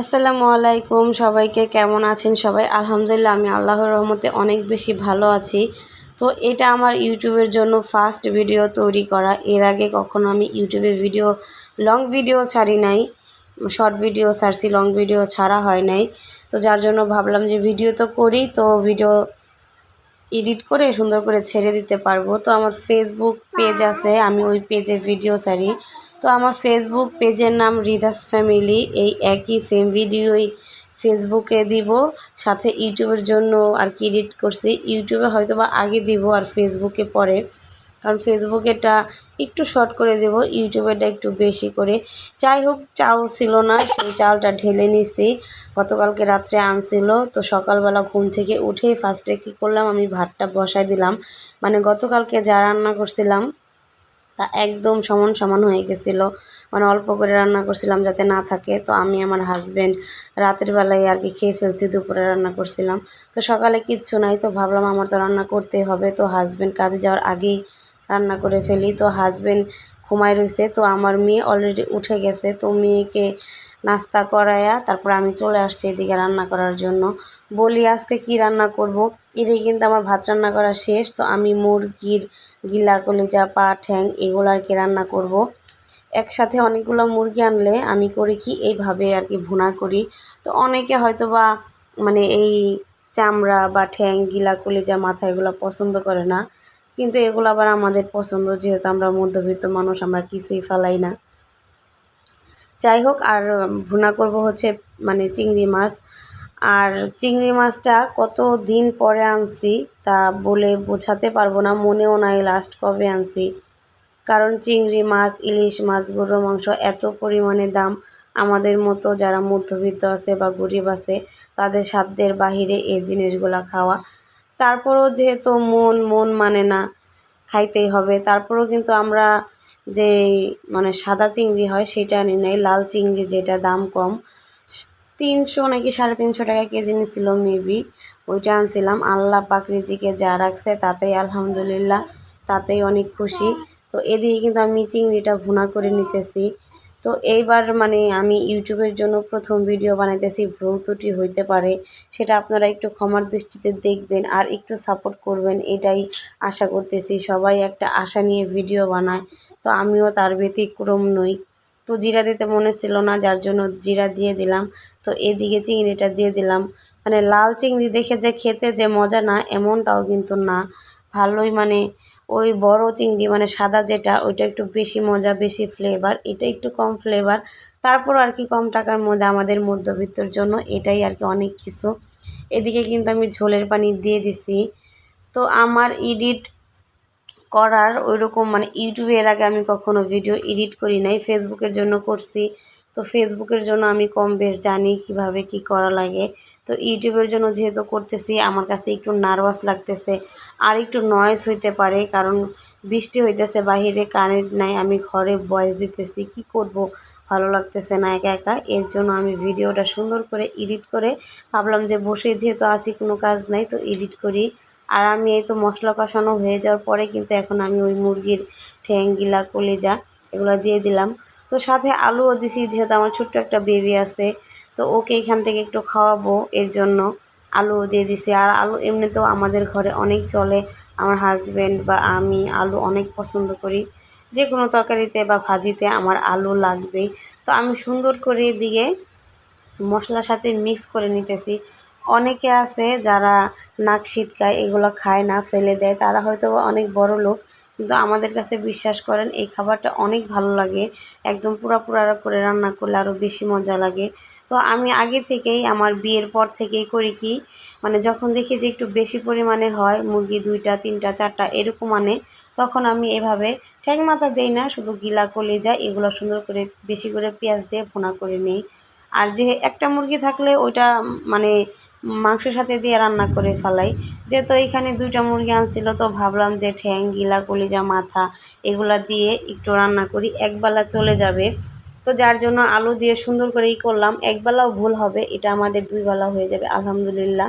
আসসালামু আলাইকুম, সবাইকে কেমন আছেন সবাই? আলহামদুলিল্লাহ আমি আল্লাহর রহমতে অনেক বেশি ভালো আছি। তো এটা আমার ইউটিউবের জন্য ফার্স্ট ভিডিও তৈরি করা। এর আগে কখনো আমি ইউটিউবে লং ভিডিও ছাড়ি নাই। শর্ট ভিডিও ছাড়ছি, লং ভিডিও ছাড়া হয় নাই। তো যার জন্য ভাবলাম যে ভিডিও তো করি, তো ভিডিও এডিট করে সুন্দর করে ছেড়ে দিতে পারবো। তো আমার ফেসবুক পেজ আছে, আমি ওই পেজে ভিডিও ছাড়ি। তো আমার ফেসবুক পেজের নাম রিদাস ফ্যামিলি। এই একই সেম ভিডিওই ফেসবুকে দিব, সাথে ইউটিউবের জন্য আর কি এডিট করছি। ইউটিউবে হয়তো বা আগে দিব আর ফেসবুকে পরে, কারণ ফেসবুকেরটা একটু শর্ট করে দেব, ইউটিউবেরটা একটু বেশি করে। যাই হোক, চাউল ছিল না, সেই চাউলটা ঢেলে নিছি। গতকালকে রাত্রে আনছিল, তো সকালবেলা ঘুম থেকে উঠেই ফার্স্টে কী করলাম, আমি ভাতটা বসাই দিলাম। মানে গতকালকে যা রান্না করছিলাম তা একদম সমান সমান হয়ে গেছিলো। মানে অল্প করে রান্না করছিলাম যাতে না থাকে। তো আমি আমার হাজব্যান্ড রাতের বেলায় আর কি খেয়ে ফেলছি, দুপুরে রান্না করছিলাম। তো সকালে কিচ্ছু নাই, তো ভাবলাম আমার তো রান্না করতেই হবে। তো হাজব্যান্ড কাজে যাওয়ার আগেই রান্না করে ফেলি। তো হাজব্যান্ড ঘুমায় রয়েছে, তো আমার মেয়ে অলরেডি উঠে গেছে। তো মেয়েকে নাস্তা করাইয়া তারপর আমি চলে আসছি এদিকে রান্না করার জন্য। বলি আজকে কি রান্না করব। এদিকে কিন্তু আমার ভাত রান্না করা শেষ। তো আমি মুরগির গিলা, কলিজা, পা, ঠ্যাং এগুলো আর কি রান্না করব। একসাথে অনেকগুলো মুরগি আনলে আমি করি কি এইভাবে আর কি ভুনা করি। তো অনেকে হয়তো বা মানে এই চামড়া বা ঠ্যাং, গিলা, কলিজা, মাথা এগুলো পছন্দ করে না, কিন্তু এগুলো আবার আমাদের পছন্দ, যেহেতু আমরা মধ্যবিত্ত মানুষ, আমরা কিছুই ফালাই না। যাই হোক, আর ভুনা করব হচ্ছে মানে চিংড়ি মাছ। আর চিংড়ি মাছটা কত দিন পরে আনছি তা বলে বোঝাতে পারবো না, মনেও নাই লাস্ট কবে আনছি। কারণ চিংড়ি মাছ, ইলিশ মাছ, গরুর মাংস এত পরিমাণে দাম, আমাদের মতো যারা মধ্যবিত্ত আছে বা গরিব আছে তাদের সাধ্যের বাহিরে এই জিনিসগুলা খাওয়া। তারপরেও যেহেতু মন মানে না, খাইতেই হবে। তারপরেও কিন্তু আমরা যে মানে সাদা চিংড়ি হয় সেটা আনি নাই, লাল চিংড়ি যেটা দাম কম, 300 নাকি 350 টাকা কেজি নিছিল মেবি, ওইটা আনছিলাম। আল্লাহ পাক রিজিকে যা রাখছে তাতেই আলহামদুলিল্লাহ, তাতেই অনেক খুশি। তো এদিকে কিন্তু আমি চিংড়িটা ভুনা করে নিতেছি। তো এইবার মানে আমি ইউটিউবের জন্য প্রথম ভিডিও বানাইতেছি, ভুল ত্রুটি হইতে পারে, সেটা আপনারা একটু ক্ষমার দৃষ্টিতে দেখবেন আর একটু সাপোর্ট করবেন, এটাই আশা করতেছি। সবাই একটা আশা নিয়ে ভিডিও বানায়, তো আমিও তার ব্যতিক্রম নই। তো জিরা দিতে মনে ছিল না, যার জন্য জিরা দিয়ে দিলাম। তো এদিকে চিংড়িটা দিয়ে দিলাম। মানে লাল চিংড়ি দেখে যে খেতে যে মজা না এমনটাও কিন্তু না, ভালোই মানে ওই বড় চিংড়ি মানে সাদা যেটা, ওইটা একটু বেশি মজা, বেশি ফ্লেভার, এটা একটু কম ফ্লেভার। তারপর আর কি কম টাকার মধ্যে আমাদের মধ্যবিত্তর জন্য এটাই আর কি অনেক কিছু। এদিকে কিন্তু আমি ঝোলের পানি দিয়ে দিছি। তো আমার এডিট করার ওইরকম মানে ইউটিউবে এর আগে আমি কখনো ভিডিও এডিট করি নাই, ফেসবুকের জন্য করছি। তো ফেসবুকের জন্য আমি কম বেশ জানি কিভাবে কি করা লাগে। তো ইউটিউবের জন্য যেহেতু করতেছি, আমার কাছে একটু নার্ভাস লাগতেছে, আর একটু নয়েজ হইতে পারে, কারণ বৃষ্টি হইতেছে, বাহিরে কারেন্ট নাই, আমি ঘরে ভয়েস দিতেছি, কি করব, ভালো লাগতেছে না একা একা। এর জন্য আমি ভিডিওটা সুন্দর করে এডিট করে ভাবলাম যে বসে যেহেতু আসি, কোনো কাজ নাই, তো এডিট করি। আর আমি এই তো মশলা কষানো হয়ে যাওয়ার পরে কিন্তু এখন আমি ওই মুরগির ঠ্যাং, গিলা, কলিজা এগুলো দিয়ে দিলাম। তো সাথে আলুও দিছি, যেহেতু আমার ছোট্ট একটা বেবি আছে, তো ওকে এখান থেকে একটু খাওয়াবো, এর জন্য আলুও দিয়ে দিছি। আর আলু এমনিতেও আমাদের ঘরে অনেক চলে, আমার হাজব্যান্ড বা আমি আলু অনেক পছন্দ করি, যে কোনো তরকারিতে বা ভাজিতে আমার আলু লাগবেই। তো আমি সুন্দর করে দিয়ে মশলার সাথে মিক্স করে নিতেছি। অনেকে আছে যারা নাক সিটকায়, এগুলো খায় না, ফেলে দেয়, তারা হয়তো অনেক বড় লোক, কিন্তু আমাদের কাছে বিশ্বাস করেন এই খাবারটা অনেক ভালো লাগে, একদম পুরা করে রান্না করলে আরও বেশি মজা লাগে। তো আমি আগে থেকেই আমার বিয়ের পর থেকেই করি কি, মানে যখন দেখি যে একটু বেশি পরিমাণে হয়, মুরগি 2টা 3টা 4টা এরকম মানে, তখন আমি এভাবে ঠ্যাং মাথা দেই না, শুধু গিলা, কলিজা এগুলো সুন্দর করে বেশি করে পেঁয়াজ দিয়ে ভুনা করে নিই। আর যে একটা মুরগি থাকলে ওইটা মানে মাংসের সাথে দিয়ে রান্না করে ফেলাই। যেহেতু এইখানে 2টা মুরগি আনছিল, তো ভাবলাম যে ঠ্যাং, গিলা, কলিজা, মাথা এগুলা দিয়ে একটু রান্না করি, একবেলা চলে যাবে। তো যার জন্য আলু দিয়ে সুন্দর করে করলাম, একবেলাও ভুল হবে, এটা আমাদের 2 বেলা হয়ে যাবে আলহামদুলিল্লাহ।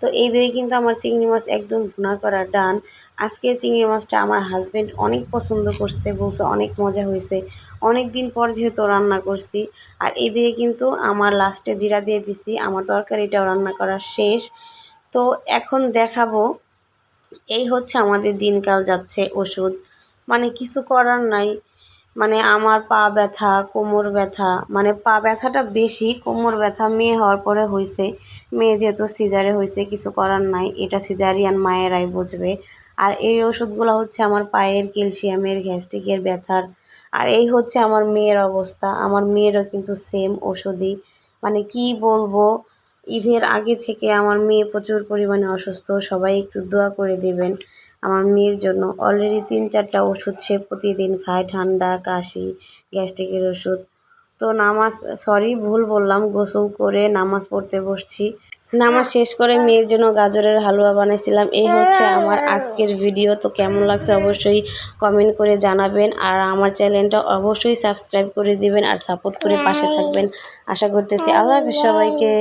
তো এই দিয়ে কিন্তু আমার চিংড়ি মাছ একদম ভুনা করা ডান। আজকে চিংড়ি মাছটা আমার হাজব্যান্ড অনেক পছন্দ করছে, বলছে অনেক মজা হয়েছে, অনেক দিন পর যেহেতু রান্না করছি। আর এই দিয়ে কিন্তু আমার লাস্টে জিরা দিয়ে দিছি। আমার তরকারিটাও রান্না করা শেষ। তো এখন দেখাবো, এই হচ্ছে আমাদের দিনকাল যাচ্ছে ওষুধ, মানে কিছু করার নাই। মানে আমার পা ব্যথা, কোমর ব্যথা, মানে পা ব্যথাটা বেশি, কোমর ব্যথা মেয়ে হওয়ার পরে হয়েছে। মেয়ে যেহেতু সিজারে হয়েছে, কিছু করার নাই, এটা সিজারিয়ান মায়েরাই বুঝবে। আর এই ওষুধগুলো হচ্ছে আমার পায়ের ক্যালসিয়ামের, গ্যাস্ট্রিকের, ব্যথার। আর এই হচ্ছে আমার মেয়ের অবস্থা, আমার মেয়েরও কিন্তু সেম ওষুধই। মানে কি বলবো, ঈদের আগে থেকে আমার মেয়ে প্রচুর পরিমাণে অসুস্থ। সবাই একটু দোয়া করে দেবেন আমার মেয়ের জন্য। অলরেডি 3-4টা ওষুধ সে প্রতিদিন খায়, ঠান্ডা, কাশি, গ্যাস্ট্রিকের ওষুধ। তো ভুল বললাম, গোসল করে নামাজ পড়তে বসছি। নামাজ শেষ করে মেয়ের জন্য গাজরের হালুয়া বানাইছিলাম। এই হচ্ছে আমার আজকের ভিডিও। তো কেমন লাগছে অবশ্যই কমেন্ট করে জানাবেন। আর আমার চ্যানেলটা অবশ্যই সাবস্ক্রাইব করে দিবেন আর সাপোর্ট করে পাশে থাকবেন আশা করতেছি। আল্লাহ হাফেজ সবাইকে।